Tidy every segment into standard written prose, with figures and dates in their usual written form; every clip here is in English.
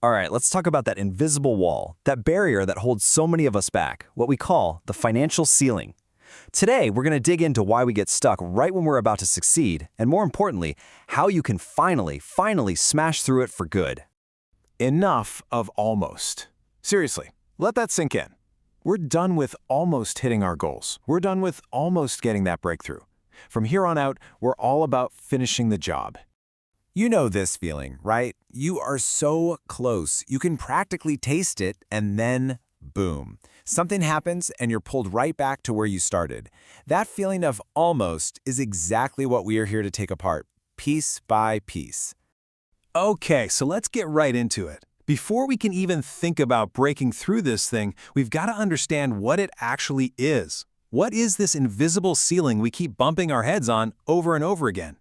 All right, let's talk about that invisible wall, that barrier that holds so many of us back, what we call the financial ceiling. Today, we're going to dig into why we get stuck right when we're about to succeed, and more importantly, how you can finally smash through it for good. Enough of almost. Seriously, let that sink in. We're done with almost hitting our goals. We're done with almost getting that breakthrough. From here on out, we're all about finishing the job. You know this feeling, right? You are so close. You can practically taste it, and then, boom. Something happens and you're pulled right back to where you started. That feeling of almost is exactly what we are here to take apart, piece by piece. Okay, so let's get right into it. Before we can even think about breaking through this thing, we've got to understand what it actually is. What is this invisible ceiling we keep bumping our heads on over and over again?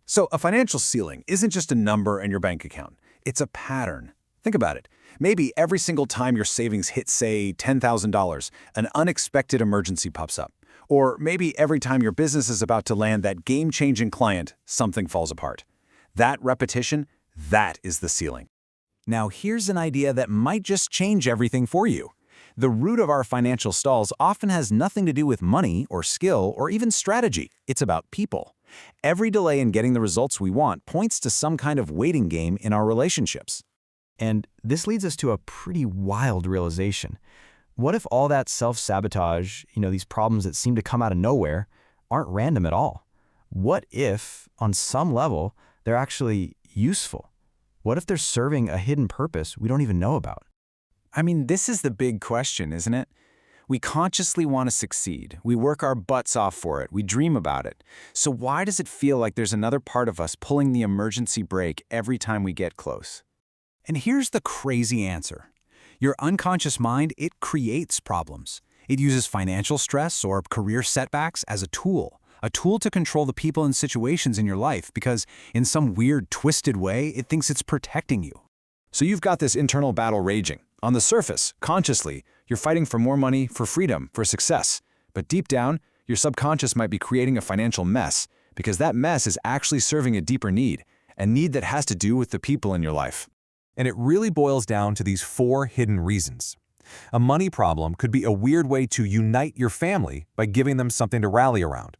So a financial ceiling isn't just a number in your bank account. It's a pattern. Think about it. Maybe every single time your savings hit, say, $10,000, an unexpected emergency pops up. Or maybe every time your business is about to land that game-changing client, something falls apart. That repetition, that is the ceiling. Now here's an idea that might just change everything for you. The root of our financial stalls often has nothing to do with money or skill or even strategy. It's about people. Every delay in getting the results we want points to some kind of waiting game in our relationships. And this leads us to a pretty wild realization. What if all that self-sabotage, these problems that seem to come out of nowhere, aren't random at all? What if, on some level, they're actually useful? What if they're serving a hidden purpose we don't even know about? I mean, this is the big question, isn't it? We consciously want to succeed. We work our butts off for it. We dream about it. So why does it feel like there's another part of us pulling the emergency brake every time we get close? And here's the crazy answer. Your unconscious mind, it creates problems. It uses financial stress or career setbacks as a tool to control the people and situations in your life because in some weird, twisted way, it thinks it's protecting you. So you've got this internal battle raging. On the surface, consciously, you're fighting for more money, for freedom, for success. But deep down, your subconscious might be creating a financial mess because that mess is actually serving a deeper need, a need that has to do with the people in your life. And it really boils down to these 4 hidden reasons. A money problem could be a weird way to unite your family by giving them something to rally around.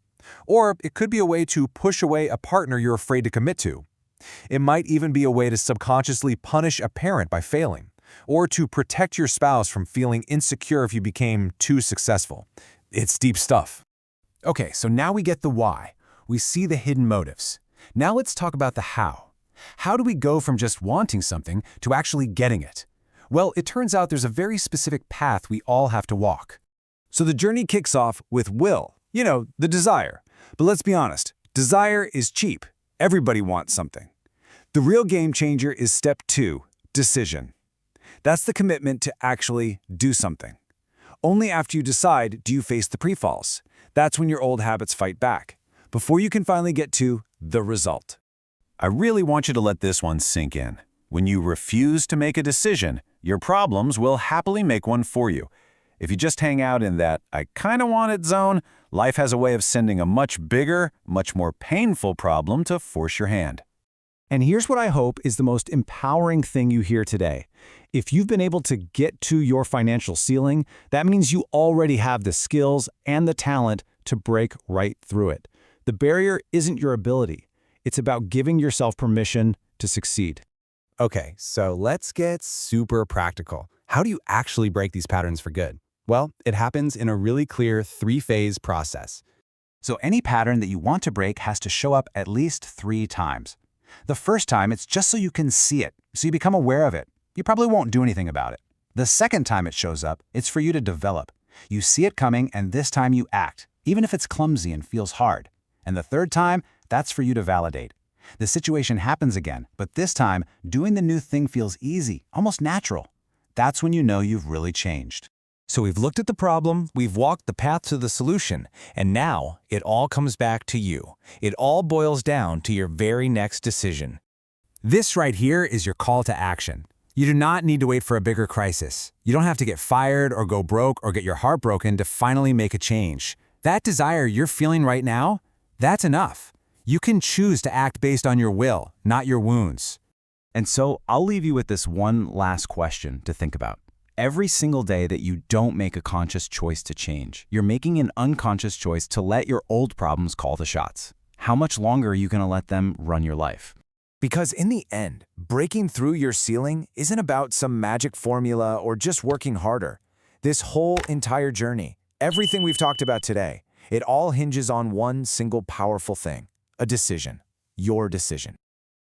Or it could be a way to push away a partner you're afraid to commit to. It might even be a way to subconsciously punish a parent by failing, or to protect your spouse from feeling insecure if you became too successful. It's deep stuff. Okay, so now we get the why. We see the hidden motives. Now let's talk about the how. How do we go from just wanting something to actually getting it? Well, it turns out there's a very specific path we all have to walk. So the journey kicks off with will, the desire. But let's be honest, desire is cheap. Everybody wants something. The real game changer is step 2, decision. That's the commitment to actually do something. Only after you decide do you face the pre-falls. That's when your old habits fight back, before you can finally get to the result. I really want you to let this one sink in. When you refuse to make a decision, your problems will happily make one for you. If you just hang out in that "I kinda want it" zone, life has a way of sending a much bigger, much more painful problem to force your hand. And here's what I hope is the most empowering thing you hear today. If you've been able to get to your financial ceiling, that means you already have the skills and the talent to break right through it. The barrier isn't your ability. It's about giving yourself permission to succeed. Okay, so let's get super practical. How do you actually break these patterns for good? Well, it happens in a really clear 3-phase process. So any pattern that you want to break has to show up at least 3 times. The first time, it's just so you can see it, so you become aware of it. You probably won't do anything about it. The second time it shows up, it's for you to develop. You see it coming, and this time you act, even if it's clumsy and feels hard. And the third time, that's for you to validate. The situation happens again, but this time, doing the new thing feels easy, almost natural. That's when you know you've really changed. So we've looked at the problem, we've walked the path to the solution, and now it all comes back to you. It all boils down to your very next decision. This right here is your call to action. You do not need to wait for a bigger crisis. You don't have to get fired or go broke or get your heart broken to finally make a change. That desire you're feeling right now, that's enough. You can choose to act based on your will, not your wounds. And so I'll leave you with this one last question to think about. Every single day that you don't make a conscious choice to change, you're making an unconscious choice to let your old problems call the shots. How much longer are you going to let them run your life? Because in the end, breaking through your ceiling isn't about some magic formula or just working harder. This whole entire journey, everything we've talked about today, it all hinges on one single powerful thing: a decision. Your decision.